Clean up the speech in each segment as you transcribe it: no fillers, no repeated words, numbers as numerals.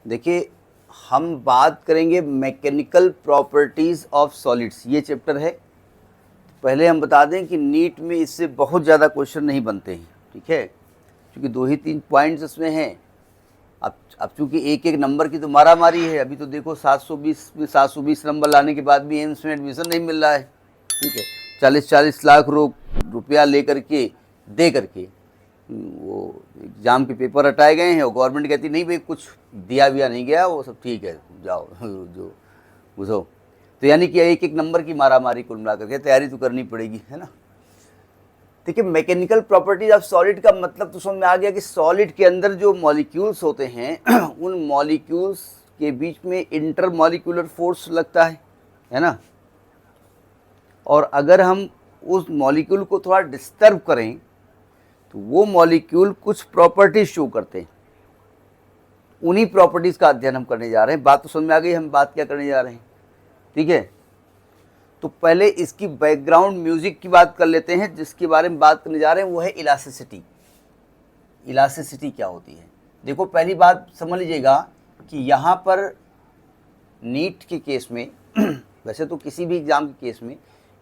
देखिए, हम बात करेंगे मैकेनिकल प्रॉपर्टीज़ ऑफ सॉलिड्स, ये चैप्टर है। पहले हम बता दें कि नीट में इससे बहुत ज़्यादा क्वेश्चन नहीं बनते हैं, ठीक है, क्योंकि 2 ही 3 पॉइंट्स इसमें हैं। अब चूँकि एक एक नंबर की तो मारा मारी है। अभी तो देखो 720 में 720 नंबर लाने के बाद भी एम्स में एडमिशन नहीं मिल रहा है, ठीक है। 40-40 लाख रुपया ले करके दे करके वो एग्ज़ाम के पेपर हटाए गए हैं और गवर्नमेंट कहती नहीं भाई कुछ दिया विया नहीं गया, वो सब ठीक है, जाओ जो बुझो। तो यानी कि एक एक नंबर की मारा मारी कुल मिला करके तैयारी तो करनी पड़ेगी, है ना। देखिए, मैकेनिकल प्रॉपर्टीज ऑफ सॉलिड का मतलब तो समझ में आ गया कि सॉलिड के अंदर जो मॉलिक्यूल्स होते हैं उन मॉलिक्यूल्स के बीच में इंटर मॉलिक्यूलर फोर्स लगता है ना। और अगर हम उस मॉलिक्यूल को थोड़ा डिस्टर्ब करें तो वो मॉलिक्यूल कुछ प्रॉपर्टीज शो करते हैं। उन्हीं प्रॉपर्टीज का अध्ययन हम करने जा रहे हैं। बात तो समझ में आ गई, हम बात क्या करने जा रहे हैं, ठीक है। तो पहले इसकी बैकग्राउंड म्यूजिक की बात कर लेते हैं। जिसके बारे में बात करने जा रहे हैं वो है इलास्टिसिटी। इलास्टिसिटी क्या होती है? देखो, पहली बात समझ लीजिएगा कि यहाँ पर नीट के केस में वैसे तो किसी भी एग्जाम के केस में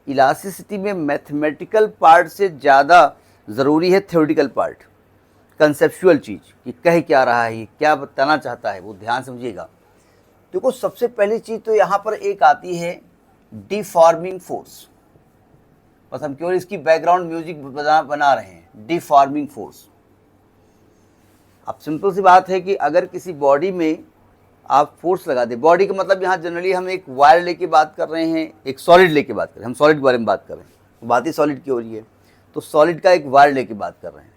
इलास्टिसिटी में मैथमेटिकल पार्ट से ज़्यादा ज़रूरी है थ्योरेटिकल पार्ट, कंसेप्चुअल चीज़ कि कह क्या रहा है, क्या बताना चाहता है, वो ध्यान समझिएगा। देखो, सबसे पहली चीज़ तो यहाँ पर एक आती है डिफॉर्मिंग फोर्स। बस हम केवल इसकी बैकग्राउंड म्यूजिक बना रहे हैं, डिफॉर्मिंग फोर्स। अब सिंपल सी बात है कि अगर किसी बॉडी में आप फोर्स लगा दें, बॉडी का मतलब यहाँ जनरली हम एक वायर लेके बात कर रहे हैं, एक सॉलिड लेके बात कर रहे हैं, हम सॉलिड के बारे में बात कर रहे हैं, बात ही सॉलिड की हो रही है, तो सॉलिड का एक वायर लेके बात कर रहे हैं,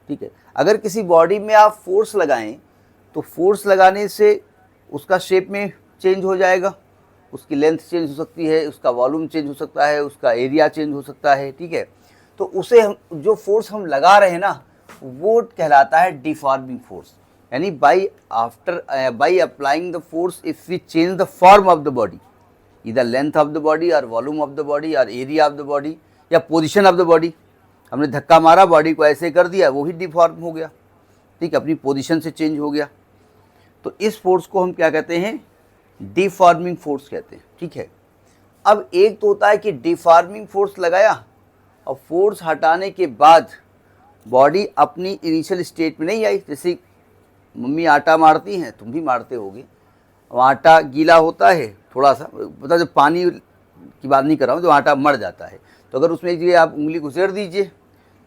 ठीक है। अगर किसी बॉडी में आप फोर्स लगाएं तो फोर्स लगाने से उसका शेप में चेंज हो जाएगा, उसकी लेंथ चेंज हो सकती है, उसका वॉल्यूम चेंज हो सकता है, उसका एरिया चेंज हो सकता है, ठीक है। तो उसे हम जो फोर्स हम लगा रहे हैं ना, वो कहलाता है डिफॉर्मिंग फोर्स। यानी by applying the force if we change the form of the body, इधर लेंथ ऑफ द बॉडी और वॉल्यूम ऑफ द बॉडी और एरिया ऑफ द बॉडी या पोजिशन ऑफ द बॉडी। हमने धक्का मारा, बॉडी को ऐसे कर दिया, वो ही डिफॉर्म हो गया, ठीक है, अपनी पोजीशन से चेंज हो गया। तो इस फोर्स को हम क्या कहते हैं? डिफॉर्मिंग फोर्स कहते हैं, ठीक है। अब एक तो होता है कि डिफॉर्मिंग फोर्स लगाया और फोर्स हटाने के बाद बॉडी अपनी इनिशियल स्टेट में नहीं आई। जैसे मम्मी आटा मारती हैं, तुम भी मारते होगे, और आटा गीला होता है थोड़ा सा, पता जब पानी की बात नहीं कर रहा हूँ, जो आटा मर जाता है, तो अगर उसमें एक जगह आप उंगली घुसेड़ दीजिए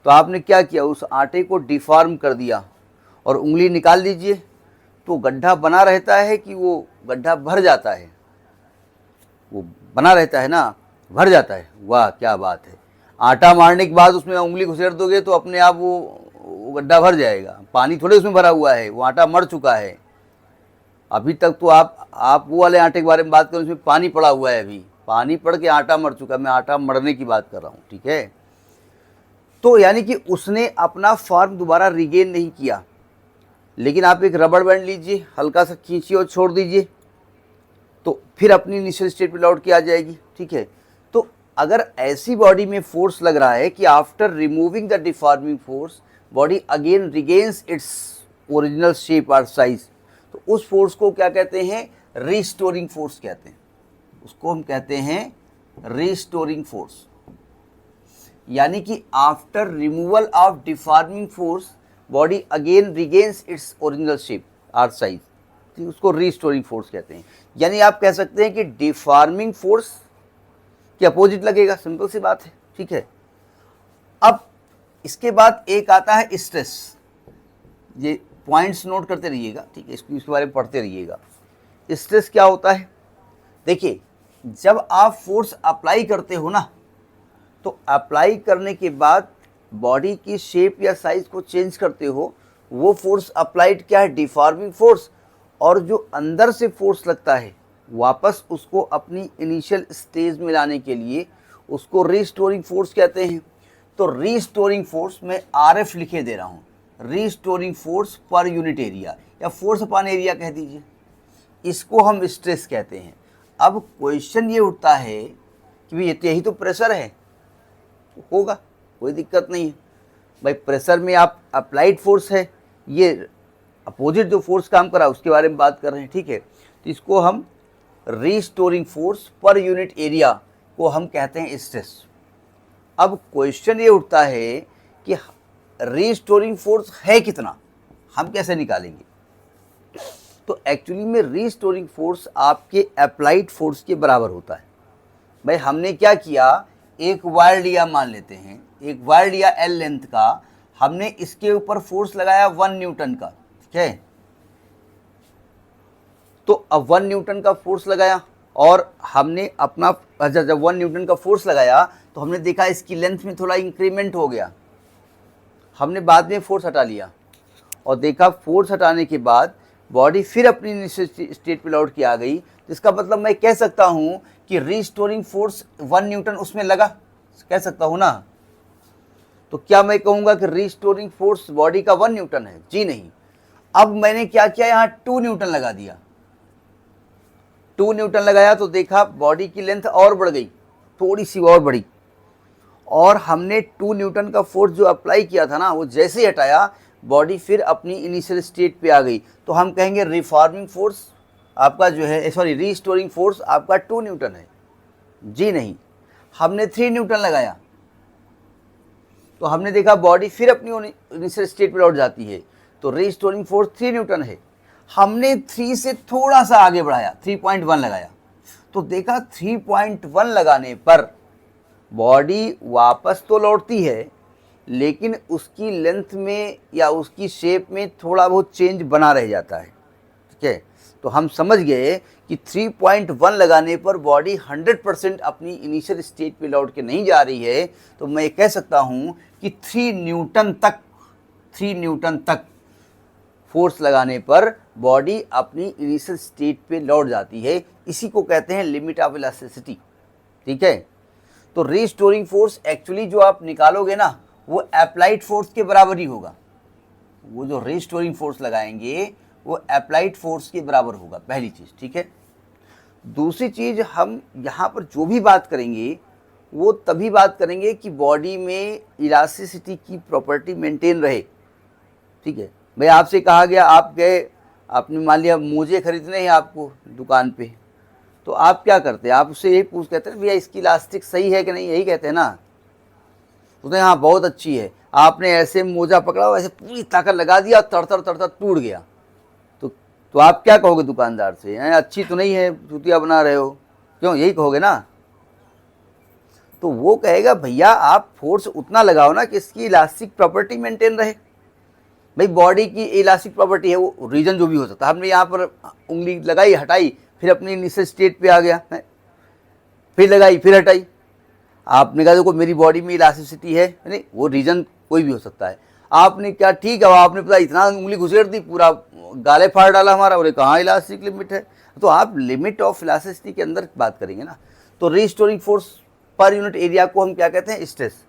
तो आपने क्या किया, उस आटे को डिफॉर्म कर दिया, और उंगली निकाल दीजिए तो गड्ढा बना रहता है कि वो गड्ढा भर जाता है? वो बना रहता है ना, भर जाता है। वाह क्या बात है। आटा मारने के बाद उसमें उंगली घुसेड़ दोगे तो अपने आप वो गड्ढा भर जाएगा। पानी थोड़े उसमें भरा हुआ है, वो आटा मर चुका है। अभी तक तो आप वो वाले आटे के बारे में बात करें, उसमें पानी पड़ा हुआ है, अभी पानी पड़ के आटा मर चुका है। मैं आटा मरने की बात कर रहा हूँ, ठीक है। तो यानी कि उसने अपना फॉर्म दोबारा रिगेन नहीं किया। लेकिन आप एक रबड़ बैंड लीजिए, हल्का सा खींचिए और छोड़ दीजिए, तो फिर अपनी इनिशियल स्टेट पे लौट के आ जाएगी, ठीक है। तो अगर ऐसी बॉडी में फोर्स लग रहा है कि after removing the deforming force body again regains its original shape और साइज, तो उस फोर्स को क्या कहते हैं? रिस्टोरिंग फोर्स कहते हैं। उसको हम कहते हैं रिस्टोरिंग फोर्स। यानी कि after removal of deforming force body again regains its original shape और साइज, उसको रिस्टोरिंग फोर्स कहते हैं। यानी आप कह सकते हैं कि डिफॉर्मिंग फोर्स के अपोजिट लगेगा, सिंपल सी बात है, ठीक है। अब इसके बाद एक आता है स्ट्रेस। ये पॉइंट्स नोट करते रहिएगा, ठीक है, इसके बारे में पढ़ते रहिएगा। स्ट्रेस क्या होता है? देखिए, जब आप फोर्स अप्लाई करते हो ना, तो अप्लाई करने के बाद बॉडी की शेप या साइज को चेंज करते हो, वो फोर्स अप्लाइड क्या है? Deforming force. और जो अंदर से फोर्स लगता है वापस उसको अपनी इनिशियल स्टेज में लाने के लिए, उसको रिस्टोरिंग फोर्स कहते हैं। तो रिस्टोरिंग फोर्स में RF लिखे दे रहा हूँ, restoring force per unit area या फोर्स अपॉन एरिया कह दीजिए, इसको हम स्ट्रेस कहते हैं। अब क्वेश्चन ये उठता है कि भाई यही तो प्रेशर है, होगा, कोई दिक्कत नहीं है भाई। प्रेशर में आप अप्लाइड फोर्स है, ये अपोजिट जो फोर्स काम कर रहा है उसके बारे में बात कर रहे हैं, ठीक है। तो इसको हम restoring force per unit area को हम कहते हैं स्ट्रेस। अब क्वेश्चन ये उठता है कि रीस्टोरिंग फोर्स है कितना, हम कैसे निकालेंगे। तो एक्चुअली में रीस्टोरिंग फोर्स आपके अप्लाइड फोर्स के बराबर होता है। भाई हमने क्या किया, एक वायर लिया, मान लेते हैं एक वायर लिया एल लेंथ का, हमने इसके ऊपर फोर्स लगाया 1 न्यूटन का, ठीक है। तो अब 1 न्यूटन का फोर्स लगाया और हमने अपना जब 1 न्यूटन का फोर्स लगाया तो हमने देखा इसकी लेंथ में थोड़ा इंक्रीमेंट हो गया, हमने बाद में फोर्स हटा लिया और देखा फोर्स हटाने के बाद बॉडी फिर अपनी इनिशियल स्टेट पे लौट के आ गई। तो इसका मतलब मैं कह सकता हूँ कि रीस्टोरिंग फोर्स 1 न्यूटन उसमें लगा, कह सकता हूँ ना। तो क्या मैं कहूँगा कि रीस्टोरिंग फोर्स बॉडी का 1 न्यूटन है? जी नहीं। अब मैंने क्या किया, यहाँ 2 न्यूटन लगा दिया। 2 न्यूटन लगाया तो देखा बॉडी की लेंथ और बढ़ गई, थोड़ी सी और बढ़ी, और हमने 2 न्यूटन का फोर्स जो अप्लाई किया था ना, वो जैसे ही हटाया बॉडी फिर अपनी इनिशियल स्टेट पे आ गई। तो हम कहेंगे रिफॉर्मिंग फोर्स आपका जो है, सॉरी रीस्टोरिंग फोर्स आपका 2 न्यूटन है? जी नहीं। हमने 3 न्यूटन लगाया तो हमने देखा बॉडी फिर अपनी इनिशियल स्टेट पे लौट जाती है, तो रीस्टोरिंग फोर्स 3 न्यूटन है। हमने 3 से थोड़ा सा आगे बढ़ाया, 3.1 लगाया, तो देखा 3.1 लगाने पर बॉडी वापस तो लौटती है लेकिन उसकी लेंथ में या उसकी शेप में थोड़ा बहुत चेंज बना रह जाता है, ठीक है। तो हम समझ गए कि 3.1 लगाने पर बॉडी 100% अपनी इनिशियल स्टेट पे लौट के नहीं जा रही है। तो मैं कह सकता हूँ कि 3 न्यूटन तक फोर्स लगाने पर बॉडी अपनी इनिशियल स्टेट पे लौट जाती है। इसी को कहते हैं लिमिट ऑफ इलास्टिसिटी, ठीक है। तो रीस्टोरिंग फोर्स एक्चुअली जो आप निकालोगे ना, वो अप्लाइड फोर्स के बराबर ही होगा। वो जो रीस्टोरिंग फोर्स लगाएंगे वो अप्लाइड फोर्स के बराबर होगा, पहली चीज़, ठीक है। दूसरी चीज़, हम यहाँ पर जो भी बात करेंगे वो तभी बात करेंगे कि बॉडी में इलास्टिसिटी की प्रॉपर्टी मेंटेन रहे, ठीक है। भाई आपसे कहा गया, आप गए, आपने मान लिया मोजे खरीदने हैं आपको दुकान पे, तो आप क्या करते हैं, आप उससे यही पूछ कहते हैं भैया इसकी इलास्टिक सही है कि नहीं, यही कहते हैं ना। उसने हाँ बहुत अच्छी है, आपने ऐसे मोजा पकड़ा वैसे पूरी ताकत लगा दिया, तड़तड़ टूट गया, तो आप क्या कहोगे दुकानदार से, अच्छी तो नहीं है, जूतियाँ बना रहे हो, क्यों, यही कहोगे ना। तो वो कहेगा भैया आप फोर्स उतना लगाओ ना कि इसकी इलास्टिक प्रॉपर्टी मेंटेन रहे। भाई बॉडी की इलास्टिक प्रॉपर्टी है, वो रीजन जो भी हो सकता है, हमने यहाँ पर उंगली लगाई हटाई फिर अपनी इनिशियल स्टेट पे आ गया, फिर लगाई फिर हटाई, आपने कहा देखो मेरी बॉडी में इलास्टिसिटी है, नहीं, वो रीजन कोई भी हो सकता है। आपने क्या, ठीक है, आपने पता इतना उंगली घुसेड़ दी, पूरा गाले फाड़ डाला हमारा, बोले कहाँ इलास्टिक लिमिट है। तो आप लिमिट ऑफ इलास्टिसिटी के अंदर बात करेंगे ना। तो restoring force per unit area को हम क्या कहते हैं, स्ट्रेस।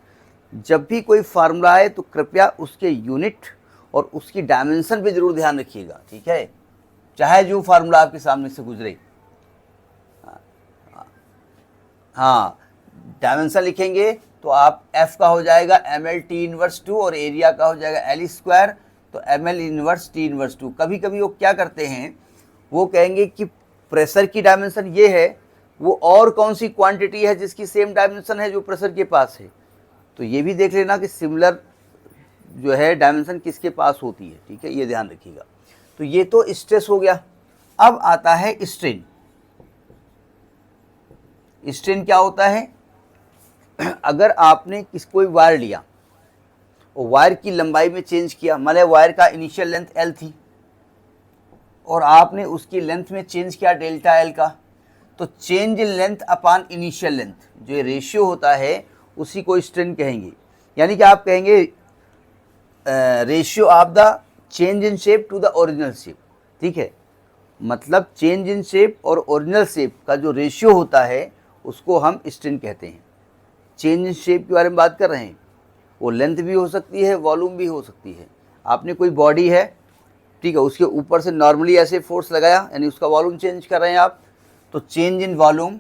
जब भी कोई फार्मूला आए तो कृपया उसके यूनिट और उसकी डायमेंशन पे जरूर ध्यान रखिएगा, ठीक है, चाहे जो फार्मूला आपके सामने से गुजरे। हाँ, डायमेंशन लिखेंगे तो आप F का हो जाएगा ml T इनवर्स 2 और एरिया का हो जाएगा L स्क्वायर, तो ml इनवर्स T इनवर्स 2। कभी कभी वो क्या करते हैं, वो कहेंगे कि प्रेशर की डायमेंशन ये है, वो और कौन सी क्वांटिटी है जिसकी सेम डायमेंशन है जो प्रेशर के पास है। तो ये भी देख लेना कि सिमिलर जो है डायमेंशन किसके पास होती है, ठीक है, ये ध्यान रखिएगा। तो ये तो स्ट्रेस हो गया। अब आता है स्ट्रेन। स्ट्रेन क्या होता है, अगर आपने कोई वायर लिया और वायर की लंबाई में चेंज किया, मतलब वायर का इनिशियल लेंथ L थी और आपने उसकी लेंथ में चेंज किया डेल्टा L का, तो change in length upon initial length, जो ये रेशियो होता है उसी को स्ट्रेन कहेंगे। यानी कि आप कहेंगे ratio of the change in shape to the original shape, ठीक है। मतलब चेंज इन शेप और ओरिजिनल शेप का जो रेशियो होता है उसको हम स्ट्रेन कहते हैं। चेंज इन शेप के बारे में बात कर रहे हैं, वो लेंथ भी हो सकती है, वॉल्यूम भी हो सकती है। आपने कोई बॉडी है, ठीक है, उसके ऊपर से नॉर्मली ऐसे फोर्स लगाया, यानी उसका वॉल्यूम चेंज कर रहे हैं आप, तो change in volume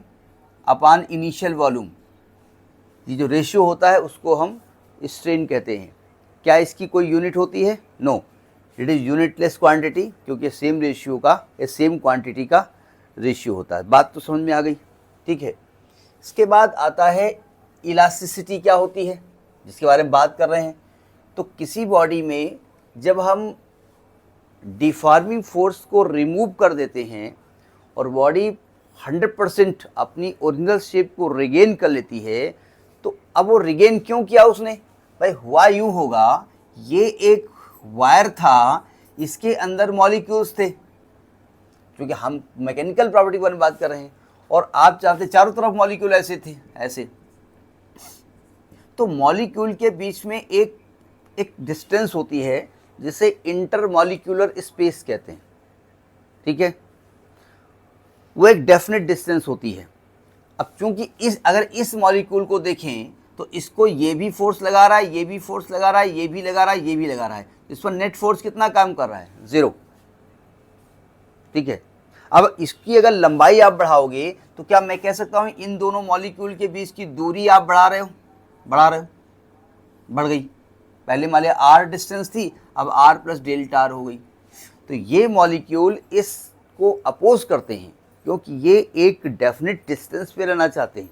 upon initial volume, ये जो रेशियो होता है उसको हम स्ट्रेन कहते हैं। क्या इसकी कोई यूनिट होती है? No, it is unitless quantity, क्योंकि सेम रेशियो का सेम क्वांटिटी का रेशियो होता है। बात तो समझ में आ गई, ठीक है। इसके बाद आता है इलास्टिसिटी क्या होती है, जिसके बारे में बात कर रहे हैं। तो किसी बॉडी में जब हम डिफॉर्मिंग फोर्स को रिमूव कर देते हैं और बॉडी 100% अपनी ओरिजिनल शेप को रिगेन कर लेती है, तो अब वो रिगेन क्यों किया उसने? भाई हुआ यूँ होगा, ये एक वायर था, इसके अंदर मॉलिक्यूल्स थे, क्योंकि हम मैकेनिकल प्रॉपर्टी के बारे में बात कर रहे हैं, और आप चाहते चारों तरफ मॉलिक्यूल ऐसे थे, ऐसे। तो मॉलिक्यूल के बीच में एक डिस्टेंस होती है जिसे इंटरमॉलिक्यूलर स्पेस कहते हैं, ठीक है। वो एक डेफिनेट डिस्टेंस होती है। अब चूंकि अगर इस मॉलिक्यूल को देखें तो इसको ये भी फोर्स लगा रहा है, ये भी फोर्स लगा रहा है, ये भी लगा रहा है, ये भी लगा रहा है, इस पर नेट फोर्स कितना काम कर रहा है? 0, ठीक है। अब इसकी अगर लंबाई आप बढ़ाओगे तो क्या मैं कह सकता हूँ इन दोनों मॉलिक्यूल के बीच की दूरी आप बढ़ा रहे हो, बढ़ गई। पहले मान लिया r डिस्टेंस थी, अब r प्लस डेल्टा r हो गई। तो ये मॉलिक्यूल इसको अपोज करते हैं, क्योंकि ये एक डेफिनेट डिस्टेंस पे रहना चाहते हैं,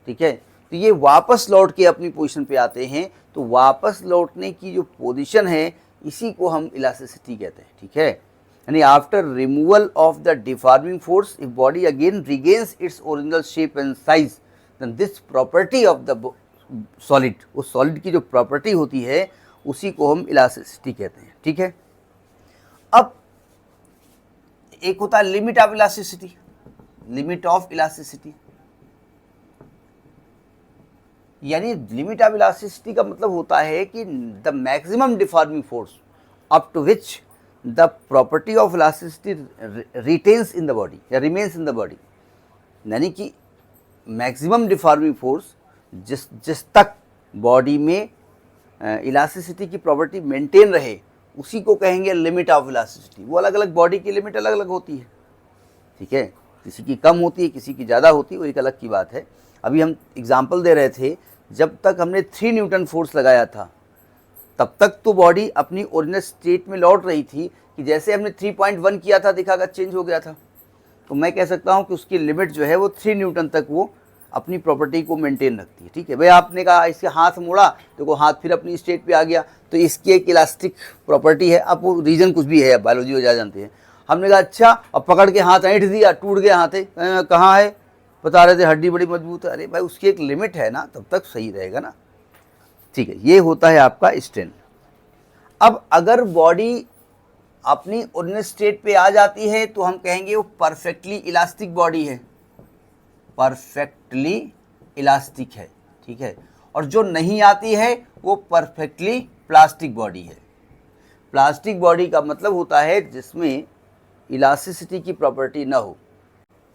ठीक है। तो ये वापस लौट के अपनी पोजीशन पे आते हैं। तो वापस लौटने की जो पोजीशन है, इसी को हम इलास्टिसिटी कहते हैं, ठीक है। यानी after removal of the deforming force, if body again regains its original shape and size, then this property of the solid, उस सॉलिड की जो प्रॉपर्टी होती है, उसी को हम इलास्टिसिटी कहते हैं, ठीक है। अब एक होता है limit of elasticity. Limit of elasticity यानी लिमिट ऑफ इलास्टिसिटी का मतलब होता है कि the maximum deforming force up to which the property of elasticity retains in the body या रिमेन्स इन द बॉडी। यानी कि मैक्सिमम डिफॉर्मिंग फोर्स जिस तक बॉडी में इलास्टिसिटी की प्रॉपर्टी मेंटेन रहे, उसी को कहेंगे लिमिट ऑफ इलास्टिसिटी। वो अलग अलग बॉडी की लिमिट अलग अलग होती है, ठीक है। किसी की कम होती है, किसी की ज़्यादा होती है, वो एक अलग की बात है। अभी हम एग्जांपल दे रहे थे, जब तक हमने 3 न्यूटन फोर्स लगाया था, तब तक तो बॉडी अपनी ओरिजिनल स्टेट में लौट रही थी, कि जैसे हमने 3.1 किया था, दिखागा चेंज हो गया था। तो मैं कह सकता हूँ कि उसकी लिमिट जो है वो 3 न्यूटन तक वो अपनी प्रॉपर्टी को मेंटेन रखती है, ठीक है। भाई आपने कहा इसके हाथ मोड़ा, देखो हाथ फिर अपनी स्टेट पे आ गया, तो इसकी एक इलास्टिक प्रॉपर्टी है। अब वो रीज़न कुछ भी है, बायोलॉजी हो जा जानते हैं। हमने कहा अच्छा, अब पकड़ के हाथ ऐंठ दिया, टूट गया हाथ, कहाँ है? बता रहे थे हड्डी बड़ी मजबूत है। अरे भाई उसकी एक लिमिट है ना, तब तक सही रहेगा ना, ठीक है। ये होता है आपका स्ट्रेन। अब अगर बॉडी अपनी ओरिजिनल स्टेट पे आ जाती है, तो हम कहेंगे वो परफेक्टली इलास्टिक बॉडी है, परफेक्टली इलास्टिक है, ठीक है। और जो नहीं आती है वो परफेक्टली प्लास्टिक बॉडी है। प्लास्टिक बॉडी का मतलब होता है जिसमें इलास्टिसिटी की प्रॉपर्टी ना हो।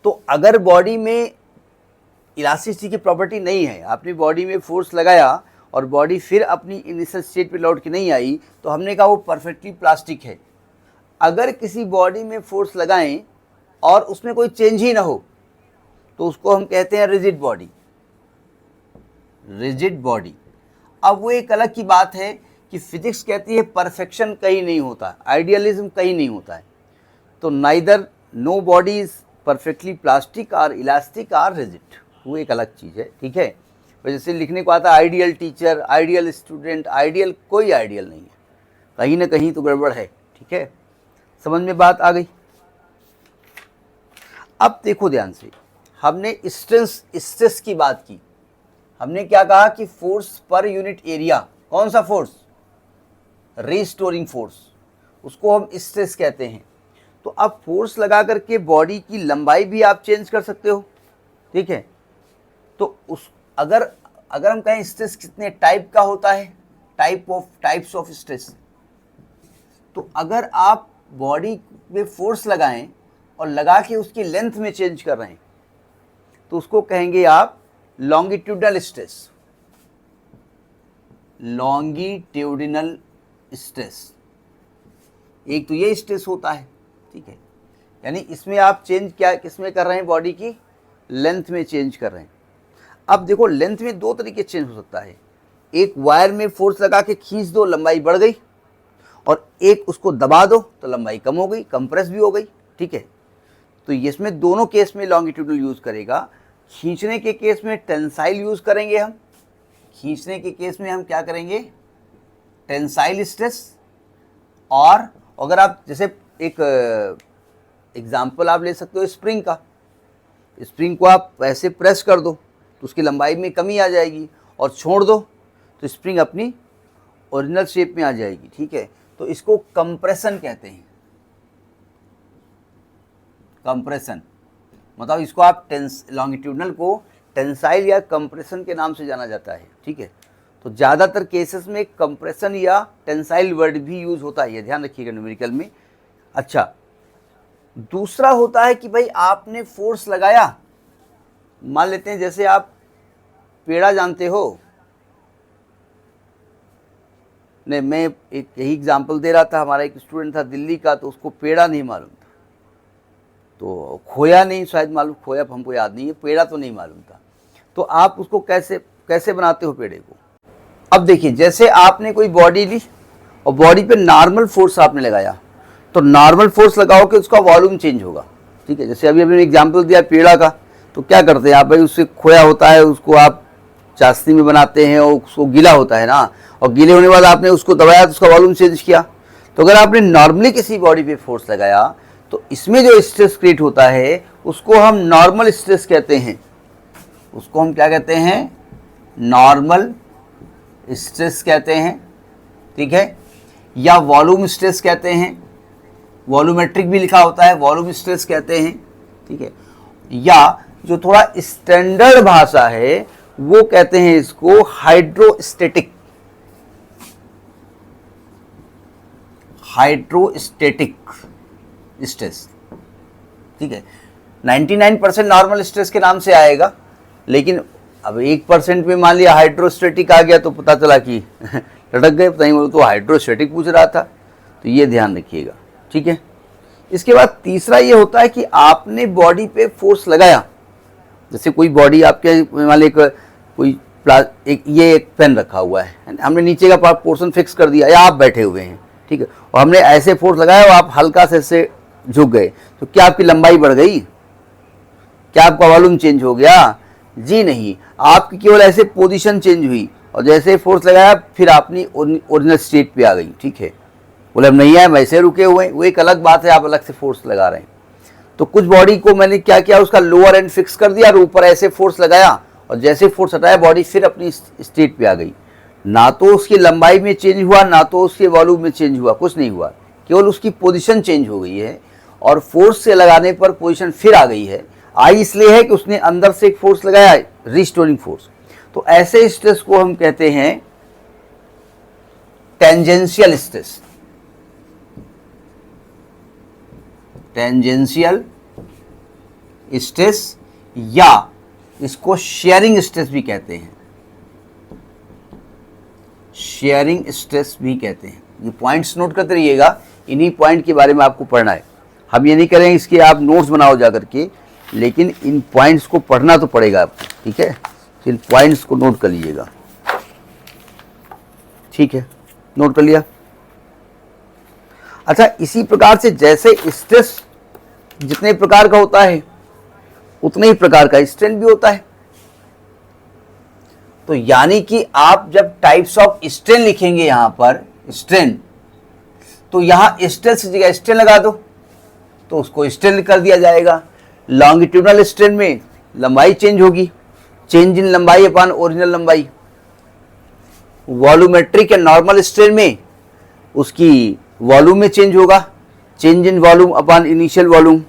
तो अगर बॉडी में इलास्टिसिटी की प्रॉपर्टी नहीं है, आपने बॉडी में फोर्स लगाया और बॉडी फिर अपनी इनिशियल स्टेट पे लौट के नहीं आई, तो हमने कहा वो परफेक्टली प्लास्टिक है। अगर किसी बॉडी में फोर्स लगाएं और उसमें कोई चेंज ही ना हो, तो उसको हम कहते हैं रिजिड बॉडी, रिजिड बॉडी। अब वो एक अलग की बात है कि फिजिक्स कहती है परफेक्शन कहीं नहीं होता, आइडियलिज्म कहीं नहीं होता है। तो neither no body is perfectly plastic और इलास्टिक और रिजिड, वो एक अलग चीज़ है, ठीक है। जैसे लिखने को आता है ideal teacher, ideal student, ideal कोई आइडियल नहीं है, कहीं ना कहीं तो गड़बड़ है, ठीक है। समझ में बात आ गई। अब देखो ध्यान से, हमने स्ट्रेस की बात की। हमने क्या कहा कि फोर्स पर यूनिट एरिया, कौन सा फोर्स? रिस्टोरिंग फोर्स, उसको हम स्ट्रेस कहते हैं। तो अब फोर्स लगा करके बॉडी की लंबाई भी आप चेंज कर सकते हो, ठीक है। तो उस अगर हम कहें स्ट्रेस कितने टाइप का होता है, टाइप्स ऑफ स्ट्रेस, तो अगर आप बॉडी में फोर्स लगाएं और लगा के उसकी लेंथ में चेंज कर रहे हैं, तो उसको कहेंगे आप लॉन्गिट्यूडनल स्ट्रेस। लॉन्गिट्यूडिनल स्ट्रेस, एक तो ये स्ट्रेस होता है, ठीक है। यानी इसमें आप चेंज क्या किसमें कर रहे हैं? बॉडी की लेंथ में चेंज कर रहे हैं। अब देखो लेंथ में दो तरीके चेंज हो सकता है। एक वायर में फोर्स लगा के खींच दो, लंबाई बढ़ गई, और एक उसको दबा दो तो लंबाई कम हो गई, कंप्रेस भी हो गई, ठीक है। तो इसमें दोनों केस में लॉन्गिट्यूडनल यूज़ करेगा। खींचने के केस में टेंसाइल यूज़ करेंगे हम, खींचने के केस में हम क्या करेंगे, टेंसाइल स्ट्रेस। और अगर आप जैसे एक एग्जाम्पल आप ले सकते हो स्प्रिंग का, स्प्रिंग को आप ऐसे प्रेस कर दो तो उसकी लंबाई में कमी आ जाएगी, और छोड़ दो तो स्प्रिंग अपनी ओरिजिनल शेप में आ जाएगी, ठीक है। तो इसको कंप्रेशन कहते हैं, कंप्रेशन। मतलब इसको आप लॉन्गिट्यूडनल को टेंसाइल या कंप्रेशन के नाम से जाना जाता है, ठीक है। तो ज़्यादातर केसेस में कंप्रेशन या टेंसाइल वर्ड भी यूज़ होता है, ये ध्यान रखिएगा न्यूमेरिकल में। अच्छा, दूसरा होता है कि भाई आपने फोर्स लगाया, मान लेते हैं जैसे आप पेड़ा जानते हो, नहीं मैं एक यही एग्जांपल दे रहा था, हमारा एक स्टूडेंट था दिल्ली का, तो उसको पेड़ा नहीं मालूम था, तो खोया नहीं शायद मालूम, खोया हमको याद नहीं है, पेड़ा तो नहीं मालूम था। तो आप उसको कैसे बनाते हो पेड़े को। अब देखिए, जैसे आपने कोई बॉडी ली और बॉडी पे नॉर्मल फोर्स आपने लगाया, तो नॉर्मल फोर्स लगाओ कि उसका वॉल्यूम चेंज होगा, ठीक है। जैसे अभी अभी एग्जांपल दिया पेड़ा का, तो क्या करते हैं आप भाई, उससे खोया होता है, उसको आप चाशनी में बनाते हैं और उसको गीला होता है ना, और गीले होने के बाद आपने उसको दबाया तो उसका वॉल्यूम चेंज किया। तो अगर आपने नॉर्मली किसी बॉडी पे फोर्स लगाया तो इसमें जो स्ट्रेस क्रिएट होता है उसको हम नॉर्मल स्ट्रेस कहते हैं, उसको हम क्या कहते हैं, नॉर्मल स्ट्रेस कहते हैं, ठीक है, या वॉल्यूम स्ट्रेस कहते हैं, वॉल्यूमेट्रिक भी लिखा होता है, वॉल्यूम स्ट्रेस कहते हैं, ठीक है। या जो थोड़ा स्टैंडर्ड भाषा है वो कहते हैं इसको हाइड्रोस्टैटिक, हाइड्रोस्टैटिक स्ट्रेस, ठीक है। 99% नॉर्मल स्ट्रेस के नाम से आएगा, लेकिन अब 1% में मान लिया हाइड्रोस्टैटिक आ गया तो पता चला कि लटक गए, पता नहीं, तो हाइड्रोस्टैटिक पूछ रहा था, तो ये ध्यान रखिएगा, ठीक है। इसके बाद तीसरा ये होता है कि आपने बॉडी पे फोर्स लगाया, जैसे कोई बॉडी आपके मान लीजिए ये एक पेन रखा हुआ है, हमने नीचे का पोर्शन फिक्स कर दिया, या आप बैठे हुए हैं, ठीक है, और हमने ऐसे फोर्स लगाया और आप हल्का से ऐसे झुक गए, तो क्या आपकी लंबाई बढ़ गई, क्या आपका वॉल्यूम चेंज हो गया? जी नहीं, आपकी केवल ऐसे पोजीशन चेंज हुई, और जैसे फोर्स लगाया फिर अपनी ओरिजिनल स्टेट पे आ गई, ठीक है। बोले हम नहीं आए, वैसे रुके हुए हैं, वो एक अलग बात है, आप अलग से फोर्स लगा रहे हैं। तो कुछ बॉडी को मैंने क्या किया, उसका लोअर एंड फिक्स कर दिया और ऊपर ऐसे फोर्स लगाया, और जैसे फोर्स हटाया बॉडी फिर अपनी स्टेट पे आ गई। ना तो उसकी लंबाई में चेंज हुआ, ना तो उसके वॉल्यूम में चेंज हुआ, कुछ नहीं हुआ, केवल उसकी पोजीशन चेंज हो गई है, और फोर्स से लगाने पर पोजीशन फिर आ गई है। आई इसलिए है कि उसने अंदर से एक फोर्स लगाया, रिस्टोरिंग फोर्स। तो ऐसे स्ट्रेस को हम कहते हैं टेंजेंशियल स्ट्रेस, टेंजेंशियल स्ट्रेस, या इसको शेयरिंग स्ट्रेस भी कहते हैं, शेयरिंग स्ट्रेस भी कहते हैं। ये पॉइंट्स नोट करते रहिएगा, इन्हीं पॉइंट के बारे में आपको पढ़ना है। हम ये नहीं करेंगे इसके आप नोट्स बनाओ जा करके, लेकिन इन पॉइंट्स को पढ़ना तो पड़ेगा आपको, ठीक है। इन पॉइंट्स को नोट कर लीजिएगा, ठीक है, नोट कर लिया। अच्छा, इसी प्रकार से जैसे स्ट्रेस जितने प्रकार का होता है उतने ही प्रकार का स्ट्रेन भी होता है। तो यानी कि आप जब टाइप्स ऑफ स्ट्रेन लिखेंगे यहां पर स्ट्रेन, तो यहां स्ट्रेस की जगह स्ट्रेन लगा दो तो उसको स्ट्रेन कर दिया जाएगा। लॉन्गिट्यूडनल स्ट्रेन में लंबाई चेंज होगी, चेंज इन लंबाई अपॉन ओरिजिनल लंबाई। वॉल्यूमेट्रिक या नॉर्मल स्ट्रेन में उसकी वॉल्यूम में चेंज होगा, change in volume upon initial volume.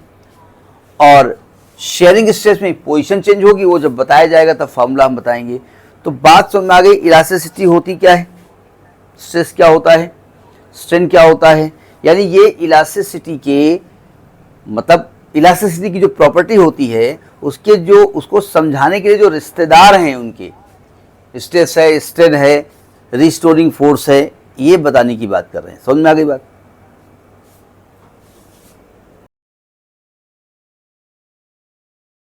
और शेयरिंग स्ट्रेस में पोजीशन चेंज होगी, वो जब बताया जाएगा तब फॉर्मूला हम बताएंगे। तो बात समझ में आ गई, इलास्टिसिटी होती क्या है, स्ट्रेस क्या होता है, स्ट्रेन क्या होता है। यानी ये इलास्टिसिटी के मतलब इलास्टिसिटी की जो प्रॉपर्टी होती है उसके जो उसको समझाने के लिए जो रिश्तेदार हैं उनके, स्ट्रेस है, स्ट्रेन है, रिस्टोरिंग फोर्स है, ये बताने की बात कर रहे हैं। समझ में आ गई बात।